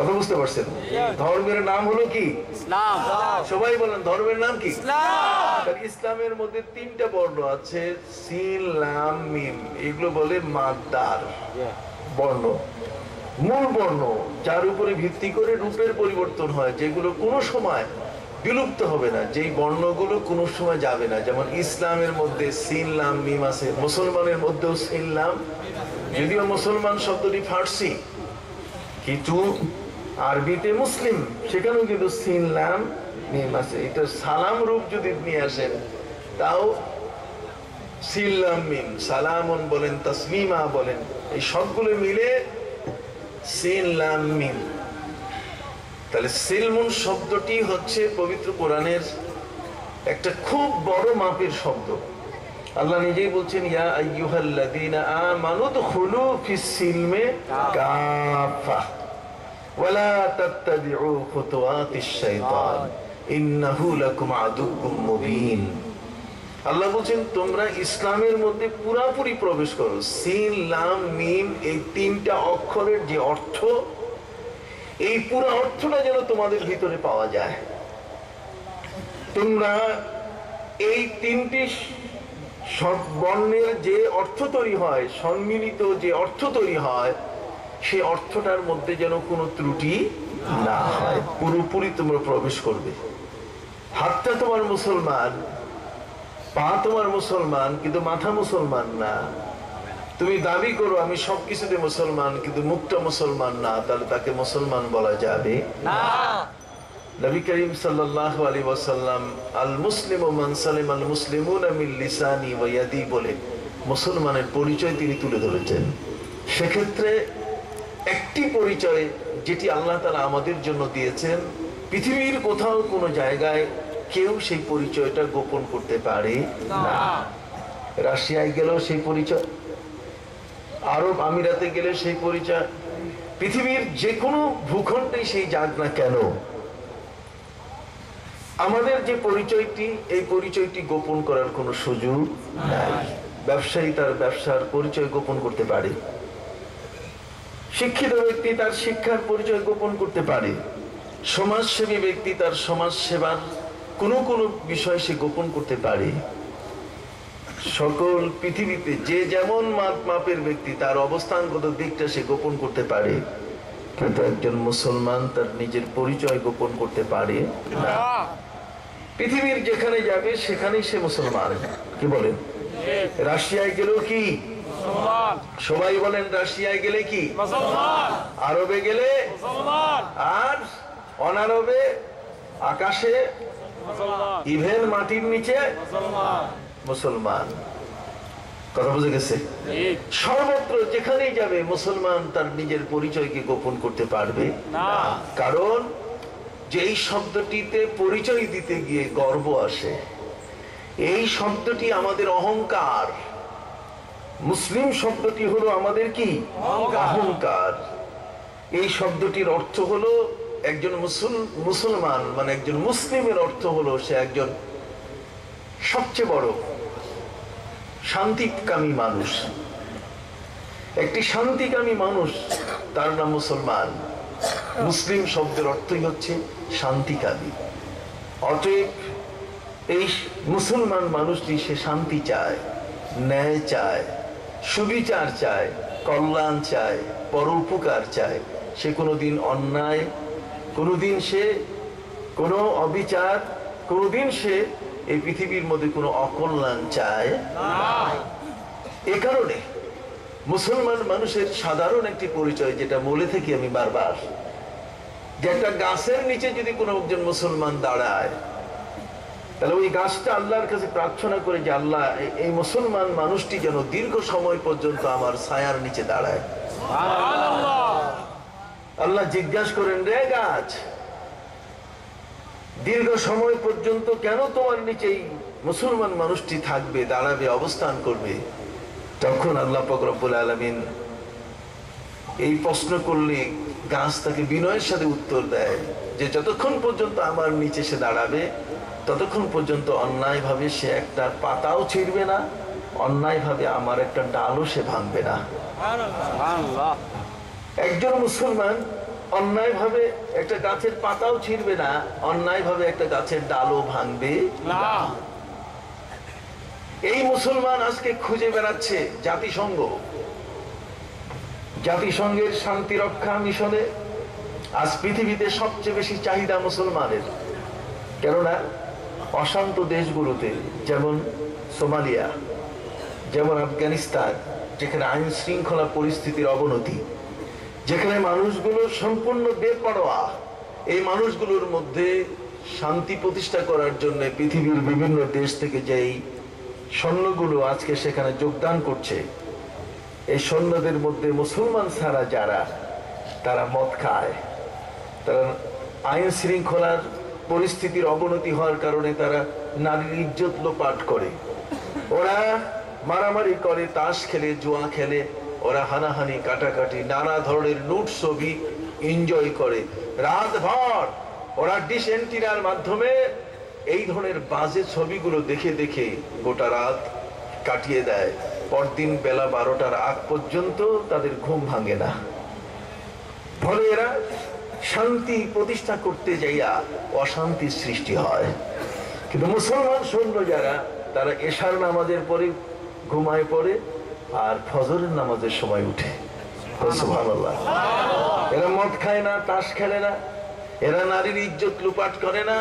কথা বুঝতে পারছেন? ধর্মের নাম হলো কি? ইসলাম। সবাই বলেন ধর্মের নাম কি? ইসলাম। ইসলামের মধ্যে তিনটা বর্ণ আছে, সিন লাম মিম, এগুলো বলে মাদ্দার বর্ণ, মূল বর্ণ, যার উপরে ভিত্তি করে রূপের পরিবর্তন হয়, যেগুলো কোনো সময় বিলুপ্ত হবে না, যেই বর্ণগুলো কোনো সময় যাবে না। যেমন ইসলামের মধ্যে সিন লাম মিম আছে, মুসলমানের মধ্যেও সিন লাম, যদিও মুসলমান শব্দটি ফার্সি কিন্তু আরবিতে মুসলিম, সেখানেও কিন্তু সিন লাম মিম আছে। এটা সালাম রূপ যদি নিয়ে আসেন তাও সিন লাম মিম, সালামুন বলেন, তাসলিমা বলেন, এই সবগুলো মিলে সিন লাম মিম। তাহলে সিলমুন শব্দটি হচ্ছে পবিত্র কোরআনের একটা খুব বড় মাপের শব্দ। আল্লাহ নিজেই বলছেন, ইয়া আইয়ুহাল্লাযীনা আমানু দুখুলু ফিস সিলমে কাফা ওয়ালা তাত্তাবিউ খুতুওয়াতিশ শাইতান ইন্নাহু লাকুম আদুউম মুবিন। আল্লাহ বলছেন তোমরা ইসলামের মধ্যে পুরোপুরি প্রবেশ করো। সিন লাম মিম এই তিনটা অক্ষরের যে অর্থ, এই পুরো অর্থটা যেন তোমাদের ভিতরে পাওয়া যায়। তোমরা এই তিনটি বর্ণের যে অর্থ তৈরি হয়, সম্মিলিত যে অর্থ তৈরি হয়, সেই অর্থটার মধ্যে যেন কোনো ত্রুটি না হয়, পুরোপুরি তোমরা প্রবেশ করবে। হাতটা তোমার মুসলমান, পা তোমার মুসলমান, কিন্তু মাথা মুসলমান না। তুমি দাবি করো আমি সবকিছুতে মুসলমান, কিন্তু মুখটা মুসলমান না, তাহলে তাকে মুসলমান বলা যাবে না। নবী করিম সাল্লাল্লাহু আলাইহি ওয়াসাল্লাম আল মুসলিমু মান সালিমা আল মুসলিমুনা মিন লিসানি ওয়া ইয়াদি বলে মুসলমানের পরিচয় তিনি তুলে ধরেছেন। সেক্ষেত্রে একটি পরিচয় যেটি আল্লাহ তাআলা আমাদের জন্য দিয়েছেন, পৃথিবীর কোথাও কোনো জায়গায় কেউ সেই পরিচয়টা গোপন করতে পারে না। রাশিয়ায় গেলেও সেই পরিচয়, আরব আমিরাতে গেলে সেই পরিচয়, পৃথিবীর যে কোনো ভূখণ্ডে সেই যাক না কেন, আমাদের যে পরিচয়টি, এই পরিচয়টি গোপন করার কোনো সুযোগ নাই। ব্যবসায়ী তার ব্যবসার পরিচয় গোপন করতে পারে, শিক্ষিত ব্যক্তি তার শিক্ষার পরিচয় গোপন করতে পারে, সমাজসেবী ব্যক্তি তার সমাজ সেবার কোনো কোনো বিষয় সে গোপন করতে পারে। সকল পৃথিবীতে যে যেমন মাপের ব্যক্তি তার অবস্থানগত দিকটা সে গোপন করতে পারে, কিন্তু একজন মুসলমান তার নিজের পরিচয় গোপন করতে পারে না। পৃথিবীর যেখানে যাবে সেখানেই সে মুসলমান। কি বলেন? রাশিয়ায় গেলেও কি মুসলমান? সবাই বলেন রাশিয়ায় গেলে কি মুসলমান, আরবে গেলে মুসলমান, আর অনারবে আকাশে মুসলমান, ইভেন মাটির নিচে মুসলমান। মুসলমান, কথা বুঝে গেছে? সর্বত্র যেখানেই যাবে মুসলমান তার নিজের পরিচয়কে গোপন করতে পারবে না। কারণ যেই শব্দটিতে পরিচয় দিতে গিয়ে গর্ব আসে, এই শব্দটি আমাদের অহংকার। মুসলিম শব্দটি হলো আমাদের কি? অহংকার। এই শব্দটির অর্থ হলো একজন মুসলমান, মানে একজন মুসলিমের অর্থ হলো সে একজন সবচেয়ে বড় শান্তিকামী মানুষ। একটি শান্তিকামী মানুষ, তার নাম মুসলমান। মুসলিম শব্দের অর্থই হচ্ছে শান্তিকামী। অতএব এই মুসলমান মানুষটি সে শান্তি চায়, ন্যায় চায়, সুবিচার চায়, কল্যাণ চায়, পরোপকার চায়। সে কোনোদিন অন্যায়, কোনোদিন সে কোনো অবিচার, কোনোদিন সে এই পৃথিবীর মধ্যে কোনো অকল্যাণ চায় না। এ কারণে মুসলমান মানুষের সাধারণ একটি পরিচয়, যেটা বলে থাকি আমি বারবার, যে একটা গাছের নিচে যদি কোনো একজন মুসলমান দাঁড়ায়, তাহলে ওই গাছটা আল্লাহর কাছে প্রার্থনা করে যে আল্লাহ এই মুসলমান মানুষটি যেন দীর্ঘ সময় পর্যন্ত আমার ছায়ার নিচে দাঁড়ায়। আল্লাহ জিজ্ঞাসা করেন, রে গাছ, দীর্ঘ সময় পর্যন্ত কেন তোমার নিচেই মুসলমান মানুষটি থাকবে, দাঁড়াবে, অবস্থান করবে? তখন আল্লাহ পাক রব্বুল আলামিন এই প্রশ্ন করলে গাছ তাকে বিনয়ের সাথে উত্তর দেয় যে যতক্ষণ পর্যন্ত আমার নিচে সে দাঁড়াবে ততক্ষণ পর্যন্ত অন্যায় ভাবে সে একটা পাতাও ছিঁড়বে না, অন্যায় ভাবে আমার একটা ডালও সে ভাঙবে না। একজন মুসলমান অন্যায় ভাবে একটা গাছের পাতাও ছিঁড়বে না, অন্যায় ভাবে একটা গাছের ডালও ভাঙবে না। এই মুসলমান আজকে খুঁজে বেড়াচ্ছে জাতিসংঘ, জাতিসংঘের শান্তি রক্ষা মিশনে আজ পৃথিবীতে সবচেয়ে বেশি চাহিদা মুসলমানের। কেননা অশান্ত দেশগুলোতে, যেমন সোমালিয়া, যেমন আফগানিস্তান, যেখানে আইন শৃঙ্খলা পরিস্থিতির অবনতি, যেখানে মানুষগুলো সম্পূর্ণ বেপরোয়া, এই মানুষগুলোর মধ্যে শান্তি প্রতিষ্ঠা করার জন্য পৃথিবীর বিভিন্ন দেশ থেকে যেই সৈন্যগুলো আজকে সেখানে যোগদান করছে, এই সৈন্যদের মধ্যে মুসলমান ছাড়া যারা, তারা মদ খায়, তারা আইন শৃঙ্খলার পরিস্থিতির অবনতি হওয়ার কারণে তারা নারীর ইজ্জত লোপাট করে, ওরা মারামারি করে, তাস খেলে, জুয়া খেলে, ওরা হানাহানি, কাটাকাটি, নানা ধরনের লুট ছবি এনজয় করে। রাত ভর ওরা ডিশ এন্টিনার মাধ্যমে এই ধরনের বাজে ছবিগুলো দেখে দেখে গোটা রাত কাটিয়ে দেয়। পরদিন বেলা 12টার আগ পর্যন্ত তাদের ঘুম ভাঙে না। ফলে এরা শান্তি প্রতিষ্ঠা করতে যাইয়া অশান্তির সৃষ্টি হয়। কিন্তু মুসলমান সৈন্য যারা, তারা এশার নামাজের পরে ঘুমায় পড়ে আর ফজরের নামাজের সময় উঠে। সুবহানাল্লাহ। এরা মদ খায় না, তাস খেলে না, এরা নারীর ইজ্জত লুপাট করে না।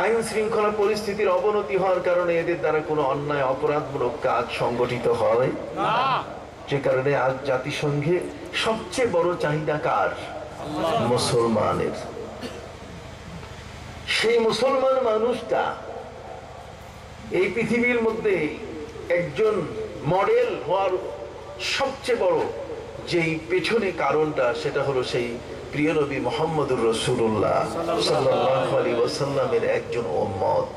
আইন শৃঙ্খলা পরিস্থিতির অবনতি হওয়ার কারণে এদের দ্বারা কোনো অন্যায় অপরাধমূলক কাজ সংগঠিত হয় না। যে কারণে আজ জাতিসংঘে সবচেয়ে বড় চাহিদা কার? মুসলমানের। সেই মুসলমান মানুষটা এই পৃথিবীর মধ্যে একজন মডেল হওয়ার সবচেয়ে বড় যেই পেছনে কারণটা, সেটা হলো সেই প্রিয় নবী মুহাম্মদুর রাসূলুল্লাহ সাল্লাল্লাহু আলাইহি ওয়াসাল্লামের একজন উম্মত।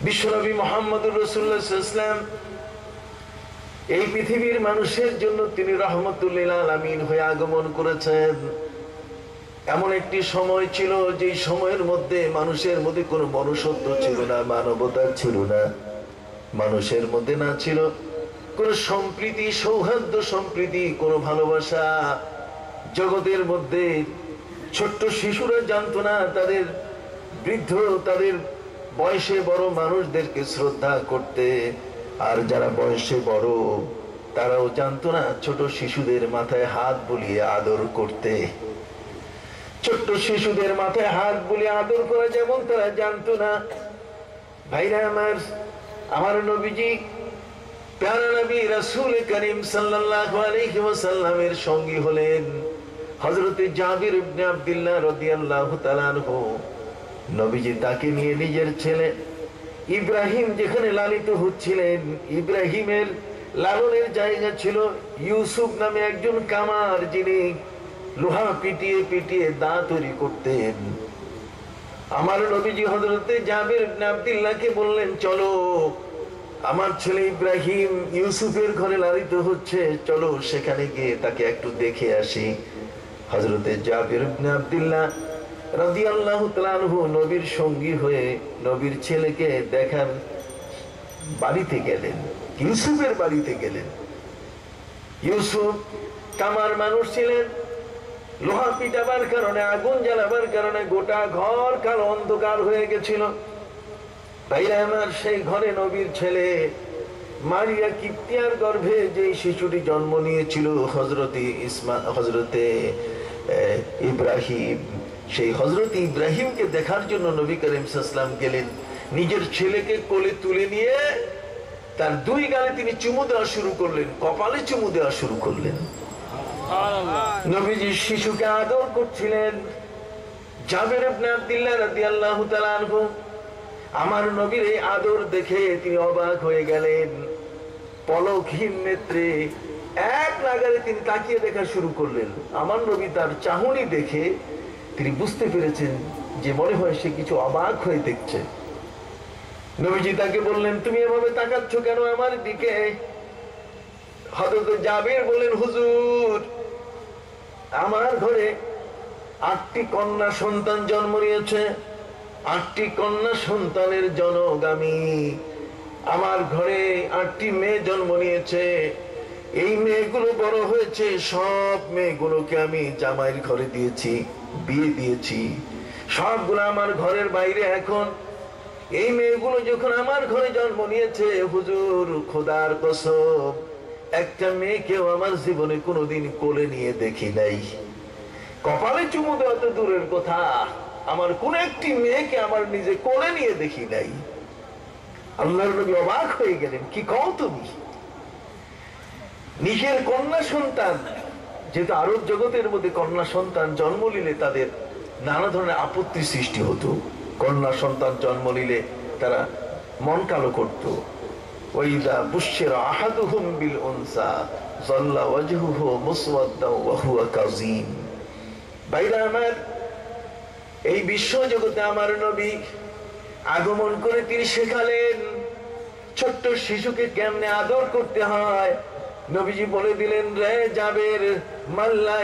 বিশ্বনবী মুহাম্মদুর রাসূলুল্লাহ সাল্লাল্লাহু আলাইহি ওয়াসাল্লাম এই পৃথিবীর মানুষের জন্য তিনি রাহমাতুল লিল আলামিন হয়ে আগমন করেছেন। এমন একটি সময় ছিল যে সময়ের মধ্যে মানুষের মধ্যে কোনো মনুষ্যত্ব ছিল না, মানবতা ছিল না, মানুষের মধ্যে না ছিল কোনো সম্প্রীতি, সৌহার্দ্য, সম্প্রীতি, কোনো ভালোবাসা। জগতের মধ্যে ছোট্ট শিশুরা জানতো না তাদের বৃদ্ধ, তাদের বয়সে বড় মানুষদেরকে শ্রদ্ধা করতে, আর যারা বয়সে বড় তারাও জানতো না ছোট শিশুদের মাথায় হাত বুলিয়ে আদর করতে। ছোট্ট শিশুদের মাথায় হাত বুলিয়ে আদর করা যেমন তারা জানতো না। ভাইরা আমার, আমার নবীজি প্যারা নবী রাসূল করিম সাল্লাল্লাহু আলাইহি ওয়াসাল্লামের সঙ্গী হলেন হযরতে জাবির ইবনে আব্দুল্লাহ রাদিয়াল্লাহু তাআলা আনহু। নবীজি তাকে নিয়ে নিজের ছেলে ইব্রাহিম যেখানে লালিত হচ্ছিলেন, ইব্রাহিমের লালনের জায়গা ছিল ইউসুফ নামে একজন কামার, যিনি লোহা পিটিয়ে পিটিয়ে দা তৈরি করতেন। আমার নবীজি হযরতে জাবির ইবনে আব্দুল্লাহকে বললেন, চলো, আমার ছেলে ইব্রাহিম ইউসুফের ঘরে লালিত হচ্ছে, চলো সেখানে গিয়ে তাকে একটু দেখে আসি। হযরতে জাবির ইবনে আব্দুল্লাহ রাদিয়াল্লাহু তাআলা আনহু নবীর সঙ্গী হয়ে নবীর ছেলেকে দেখার বাড়িতে গেলেন, ইউসুফের বাড়িতে গেলেন। ইউসুফ কামার মানুষ ছিলেন, লোহা পিটাবার কারণে, আগুন জ্বালাবার কারণে গোটা ঘর কালো অন্ধকার হয়ে গেছিল। ভাইরা আমার, সেই ঘরে নবীর ছেলে মারিয়া কিপ্তিয়ার গর্ভে যে শিশুটি জন্ম নিয়েছিল হযরতে ইব্রাহিম, সেই হযরত ইব্রাহিমকে দেখার জন্য নবী করিম সাল্লাল্লাহু আলাইহি ওয়াসাল্লাম গেলেন। নিজের ছেলেকে কোলে তুলে নিয়ে তার দুই গালে তিনি চুমু দেওয়া শুরু করলেন, কপালে চুমু দেওয়া শুরু করলেন। নবীজি শিশুকে আদর করছিলেন। জাবির ইবনে আব্দুল্লাহ রাদিয়াল্লাহু তাআলা আনহু আমার নবীর এই আদর দেখে তিনি অবাক হয়ে গেলেন। পলকহীন নেত্রে এক নাগারে তিনি তাকিয়ে দেখা শুরু করলেন। আমার নবী তার চাহনি দেখে তিনি বুঝতে পেরেছেন যে মনে হয় সে কিছু অবাক হয়ে দেখছে। নবীজি তাকে বললেন, তুমি এভাবে তাকাচ্ছ কেন আমার দিকে? হযরত জাবির বললেন, হুজুর, আমার ঘরে 8টি কন্যা সন্তান জন্ম নিয়েছে, 8টি কন্যা সন্তানের জনক আমি। আমার ঘরে 8টি মেয়ে জন্ম নিয়েছে, এই মেয়েগুলো বড় হয়েছে, সব মেয়েগুলোকে আমি জামাইয়ের ঘরে দিয়েছি, বিয়ে দিয়েছি, সবগুলো আমার ঘরের বাইরে। এখন এই মেয়েগুলো যখন আমার ঘরে জন্ম নিয়েছে, হুজুর খোদার কসম, একটা মেয়েকেও আমার জীবনে কোনোদিন কোলে নিয়ে দেখি নাই। কপালে চুমু দেওয়া তো দূরের কথা, আমার কোন একটি মেয়েকে আমার নিজে কোলে নিয়ে দেখি নাই। আল্লাহর নবী অবাক হয়ে গেলেন, কি কও তুমি? নিজের কন্যা সন্তান, যেহেতু আরব জগতের মধ্যে কন্যা সন্তান জন্ম নিলে তাদের নানা ধরনের আপত্তি সৃষ্টি হতো। কন্যা সন্তান জন্ম নিলে তারা মন কালো করত। ওয়াইদা বুশশিরা আহাদুহুম বিল উনসা যাল্লা ওয়াজহুহু মুসওয়াদ্দান ওয়া হুয়া কাযীম। ভাইরা আমার, এই বিশ্ব জগতে আমার নবী আগমন করে তিনি শেখালেন ছোট্ট শিশুকে কেমনে আদর করতে হয়। নবীজি বলে দিলেন, রে জাবের, মাল্লা